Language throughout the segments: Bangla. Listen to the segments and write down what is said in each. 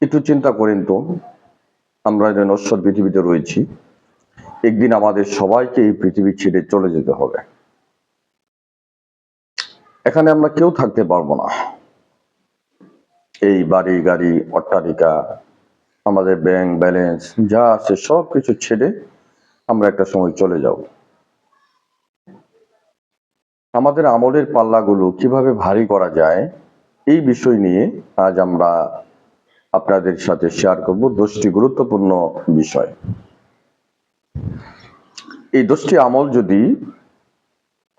একটু চিন্তা করেন তো, আমরা যে নশ্বর পৃথিবীতে রয়েছি, একদিন আমাদের সবাইকে এই পৃথিবী ছেড়ে চলে যেতে হবে। এখানে আমরা কেউ থাকতে পারবো না। এই বাড়ি গাড়ি অট্টালিকা, আমাদের ব্যাংক ব্যালেন্স যা আছে সবকিছু ছেড়ে আমরা একটা সময় চলে যাব। আমাদের আমলের পাল্লাগুলো কিভাবে ভারী করা যায়, এই বিষয় নিয়ে আজ আমরা আপনাদের সাথে শেয়ার করব 10টি গুরুত্বপূর্ণ বিষয়। এই 10টি আমল যদি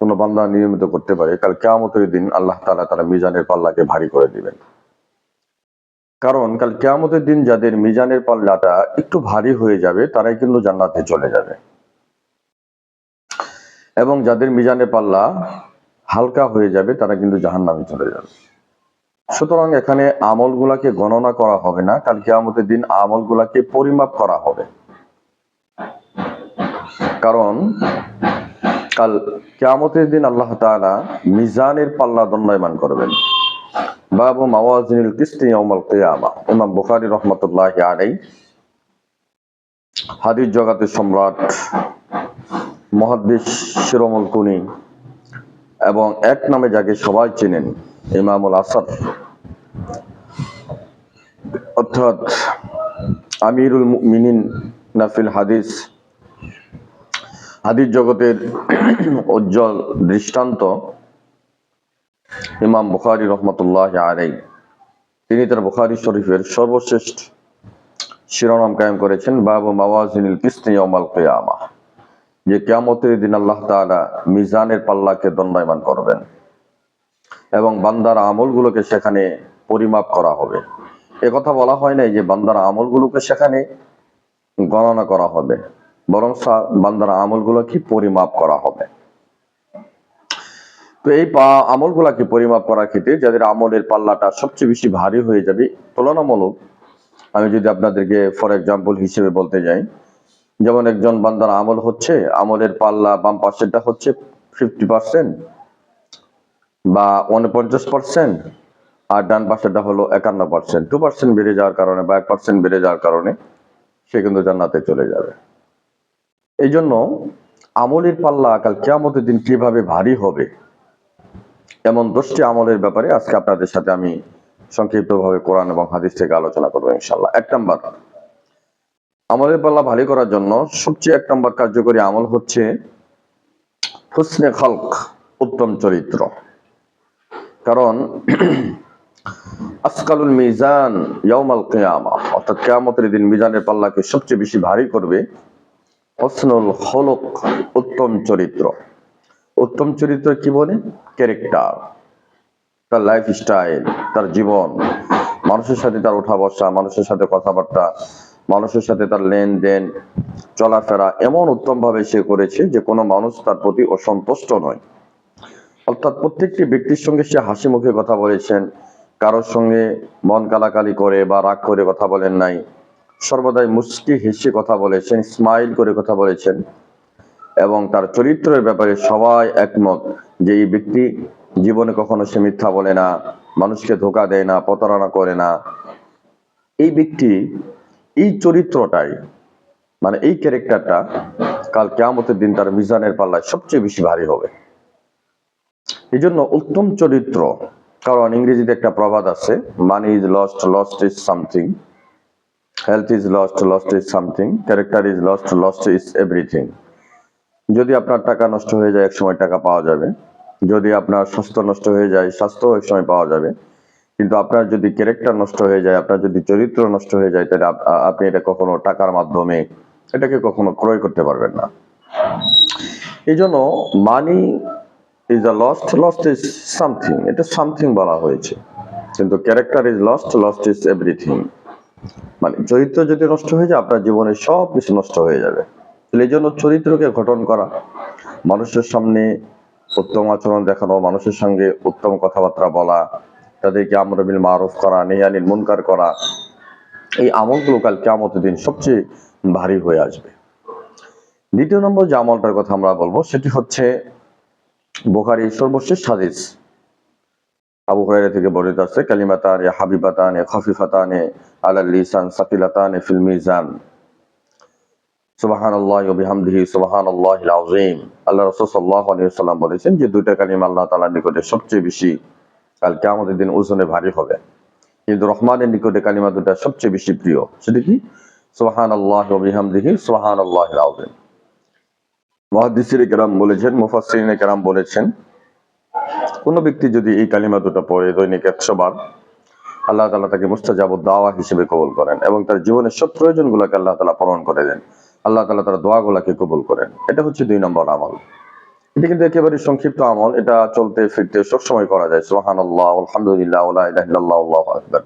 কোনো বান্দা নিয়মিত করতে পারে, কাল কিয়ামতের দিন আল্লাহ তাআলা তার মিজানের পাল্লাকে ভারী করে দিবেন। কারণ কাল কিয়ামতের দিন যাদের মিজানের পাল্লাটা একটু ভারী হয়ে যাবে, তারাই কিন্তু জান্নাতে চলে যাবে, এবং যাদের মিজানের পাল্লা হালকা হয়ে যাবে তারা কিন্তু জাহান্নামে চলে যাবে। সুতরাং এখানে আমলগুলাকে গণনা করা হবে না, কাল কিয়ামতের দিন আমলগুলাকে পরিমাপ করা হবে। কারণ কাল কিয়ামতের দিন আল্লাহ তাআলা মিজানের পাল্লা দণ্ডায়মান করবেন। বাবু মাওয়াজিনিল কিসতি ইয়াউমাল কিয়ামাহ। ইমাম বুখারী রাহমাতুল্লাহি আলাইহি, হাদিস জগতের সম্রাট, মুহাদ্দিস শিরোমণি কুনি, এবং এক নামে যাকে সবাই চেনেন, ইমামুল আসার, অর্থাৎ আমিরুল মুমিনিন নাফিল হাদিস, হাদিস জগতের উজ্জ্বল দৃষ্টান্ত ইমাম বুখারী রাহমাতুল্লাহি আলাইহি, তিনি তার বুখারী শরীফের সর্বশ্রেষ্ঠ শিরোনাম কায়েম করেছেন বাবু মাওয়াজিনিল কিসতি ইয়াউমাল কিয়ামাহ, যে কিয়ামতের দিন আল্লাহ তাআলা মিজানের পাল্লাকে দণ্ডায়মান করবেন এবং বান্দার আমলগুলোকে সেখানে পরিমাপ করা হবে। একথা বলা হয় নাই যে বান্দার আমলগুলোকে সেখানে গণনা করা হবে, বরং বান্দার আমলগুলোকে পরিমাপ করা হবে। তো এই আমলগুলাকে পরিমাপ করার ক্ষেত্রে যাদের আমলের পাল্লাটা সবচেয়ে বেশি ভারী হয়ে যাবে, তুলনামূলক আমি যদি আপনাদেরকে ফর এক্সাম্পল হিসেবে বলতে যাই, যেমন একজন বান্দার আমল হচ্ছে, আমলের পাল্লা বাম পাশেরটা হচ্ছে 50% বা 49%, আর ডান পাশেরটা হলো 51%। 2% বেড়ে যাওয়ার কারণে বা 1% বেড়ে যাওয়ার কারণে সে কিন্তু জান্নাতে চলে যাবে। এই জন্য আমলের পাল্লা কাল কিয়ামতের দিন কিভাবে ভারী হবে, এমন 10টি আমলের ব্যাপারে আজকে আপনাদের সাথে আমি সংক্ষিপ্তভাবে কোরআন এবং হাদিস থেকে আলোচনা করবো ইনশাআল্লাহ। 1 নাম্বার, আমলের পাল্লা ভারী করার জন্য সবচেয়ে 1 নাম্বার কার্যকরী আমল হচ্ছে হুসনে খলক, উত্তম চরিত্র। কারণ আসকালুল মিজান ইয়াউমাল কিয়ামাহ, অর্থাৎ কিয়ামতের দিন মিজানের পাল্লাকে সবচেয়ে বেশি ভারী করবে হুসনুল খলক, উত্তম চরিত্র। উত্তম চরিত্র কি বলে? ক্যারেক্টার, তার লাইফ স্টাইল, তার জীবন, মানুষের সাথে তার ওঠা বসা, মানুষের সাথে কথাবার্তা, মানুষের সাথে তার লেনদেন চলাফেরা এমন উত্তম ভাবে সে করেছে যে কোনো মানুষ তার প্রতি অসন্তুষ্ট নয়। অর্থাৎ প্রত্যেকটি ব্যক্তির সঙ্গে সে হাসি মুখে কথা বলেছেন, কারোর সঙ্গে মন কালাকালি করে বা রাগ করে কথা বলেন নাই, সর্বদাই মুচকি হেসে কথা বলেছেন, স্মাইল করে কথা বলেছেন, এবং তার চরিত্রের ব্যাপারে সবাই একমত যে এই ব্যক্তি জীবনে কখনো সে মিথ্যা বলে না, মানুষকে ধোঁকা দেয় না, প্রতারণা করে না। এই ব্যক্তি এই চরিত্রটাই, মানে এই ক্যারেক্টারটা কাল কিয়ামতের দিন তার মিজানের পাল্লায় সবচেয়ে বেশি ভারী হবে। এই জন্য উত্তম চরিত্র, কারণ ইংরেজিতে একটা প্রবাদ আছে, money is lost, lost is something, health is lost, lost is something, character is lost, lost is everything. যদি আপনার টাকা নষ্ট হয়ে যায়, এক সময় টাকা পাওয়া যাবে। যদি আপনার স্বাস্থ্য নষ্ট হয়ে যায়, স্বাস্থ্য এক সময় পাওয়া যাবে। কিন্তু আপনার যদি ক্যারেক্টার নষ্ট হয়ে যায়, আপনার যদি চরিত্র নষ্ট হয়ে যায়, তাহলে আপনি এটা কখনো টাকার মাধ্যমে এটাকে কখনো ক্রয় করতে পারবেন না। এই জন্য money is a lost, lost is something, এটা সামথিং বলা হয়েছে, কিন্তু character is lost, lost is everything. মানে চরিত্র যদি নষ্ট হয়ে যায়, আপনার জীবনে সব কিছু নষ্ট হয়ে যাবে। এই জন্য চরিত্রকে গঠন করা, মানুষের সামনে উত্তম আচরণ দেখানো, মানুষের সঙ্গে উত্তম কথাবার্তা বলা, তাদেরকে আমর বিল মারুফ করা, নাহি আনিল মুনকার করা, এই আমলগুলো কাল কিয়ামতের দিন সবচেয়ে ভারী হয়ে আসবে। 2 নম্বর যে আমলটার কথা আমরা বলবো সেটি হচ্ছে বুখারীর সর্বশেষ হাদিস, আবু হুরায়রা থেকে বর্ণিত আছে, কালিমাতানে হাবিবাতানে খাফিফাতানে আলাল লিসান সাকিলাতানে ফিল মিজান সুবহানাল্লাহি ওয়া বিহামদিহি সুবহানাল্লাহিল আযীম। আল্লাহ রাসূল সাল্লাল্লাহু আলাইহি ওয়াসাল্লাম বলেছেন যে দুইটা কালিমা আল্লাহ তাআলার নিকটে সবচেয়ে বেশি কাল কিয়ামতের দিন ওজনে ভারী হবে, কিন্তু রহমানের নিকটে কালিমা দুটা সবচেয়ে বেশি প্রিয়। সেটা কি? সুবহানাল্লাহি ওয়া বিহামদিহি সুবহানাল্লাহিল আযীম। মুহাদ্দিসিনে কেরাম বলেছেন, মুফাসসিরিনে কেরাম বলেছেন, কোন ব্যক্তি যদি এই কালিমা দুটো পড়ে দৈনিক 100 বার, আল্লাহ তাআলা তাকে মুস্তাজাবুদ দাওয়া হিসেবে কবুল করেন এবং তার জীবনের সব প্রয়োজনগুলোকে আল্লাহ তাআলা পূরণ করে দেন। আল্লাহ তাআলা তার দোয়াগুলোকে কবুল করেন। এটা হচ্ছে 2 নম্বর আমল। এটা কিন্তু একেবারে সংক্ষিপ্ত আমল, এটা চলতে ফিরতে সবসময় করা যায়। সুবহানাল্লাহ, আলহামদুলিল্লাহ, ওয়া লা ইলাহা ইল্লাল্লাহ, আল্লাহু আকবার।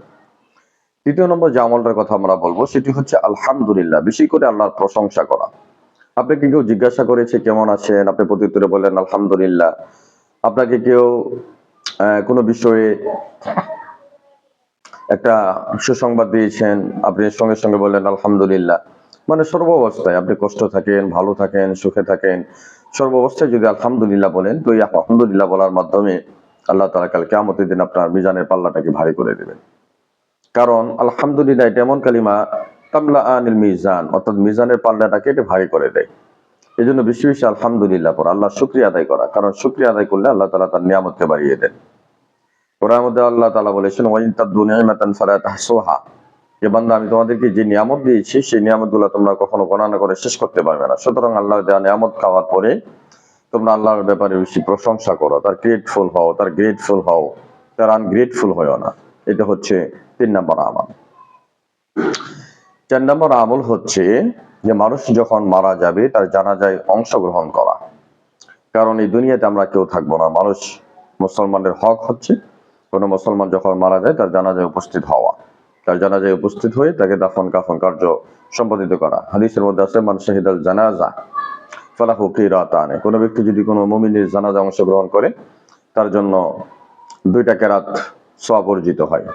3য় নম্বর যে আমলটার কথা আমরা বলবো সেটি হচ্ছে আলহামদুলিল্লাহ, বেশি করে আল্লাহর প্রশংসা করা। আপনাকে কেউ জিজ্ঞাসা করেছে কেমন আছেন, আপনি প্রত্যুত্তরে বললেন আলহামদুলিল্লাহ। আপনাকে কেউ কোনো বিষয়ে একটা সুসংবাদ দিয়েছেন, আপনি সঙ্গে সঙ্গে বললেন আলহামদুলিল্লাহ। মানে সর্ব অবস্থায় আপনি কষ্ট থাকেন, ভালো থাকেন, সুখে থাকেন, সর্ব অবস্থায় যদি আলহামদুলিল্লাহ বলেন, তো এই আলহামদুলিল্লাহ বলার মাধ্যমে আল্লাহ তাআলা কাল কিয়ামতের দিন আপনার মিজানের পাল্লাটাকে ভারী করে দেবেন। কারণ আলহামদুলিল্লাহ এটা এমন কালিমা, তামলা আনিল মিজান, অর্থাৎ মিজানের পাল্লাটাকে এটা ভারী করে দেয়। এই জন্য বেশি বেশি আলহামদুলিল্লাহ পড়া, আল্লাহ শুকরিয়া আদায় করা। কারণ শুকরিয়া আদায় করলে আল্লাহ তাআলা তার নিয়ামতকে বাড়িয়ে দেন। কোরআনের মধ্যে আল্লাহ তাআলা বলেছেন, ওয়া ইন তাদু নি'মাতান ফালা তাহসুহা, যে বান্দা আমি তোমাদেরকে যে নিয়ামত দিয়েছি সেই নিয়ামতগুলো তোমরা কখনো গণনা করে শেষ করতে পারবে না। সুতরাং আল্লাহর দেওয়া নিয়ামত খাওয়ার পরে তোমরা আল্লাহর ব্যাপারে বেশি প্রশংসা করো, তার গ্রেটফুল হও, তার আনগ্রেটফুল হও না। এটা হচ্ছে 3 নম্বর আমল। 4 নম্বর আমল হচ্ছে যে মানুষ যখন মারা যাবে তার জানাজায় অংশগ্রহণ করা। কারণ এই দুনিয়াতে আমরা কেউ থাকবো না, মানুষ, মুসলমানের হক হচ্ছে কোন মুসলমান যখন মারা যায় তার জানাজায় উপস্থিত হওয়া, তার জানাজায় উপস্থিত হয়ে তাকে দাফন কাফন কার্য সম্পাদিত করা। হাদিসের মধ্যে আছে, মান শাহিদাল জানাজা ফালাহু কিরাতান, কোন ব্যক্তি যদি কোনো মুমিনের জানাজা অংশগ্রহণ করে তার জন্য 2টা কেরাত সওয়াব অর্জিত হয়।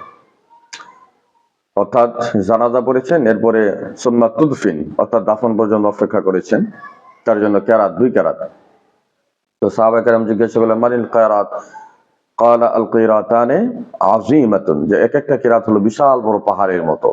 অর্থাৎ জানাজা পড়েছেন, এরপরে সুন্নাহ তুদফিন, অর্থাৎ দাফন পর্যন্ত অপেক্ষা করেছেন, তার জন্য কেরাত 2 কেরাত। তো সাহাবায়ে কেরাম জিজ্ঞাসা করলেন, মানিল কিরাত? ক্বালা আল কিরাতানে আযীমাতুন, যে এক একটা কিরাত হলো বিশাল বড় পাহাড়ের মতো।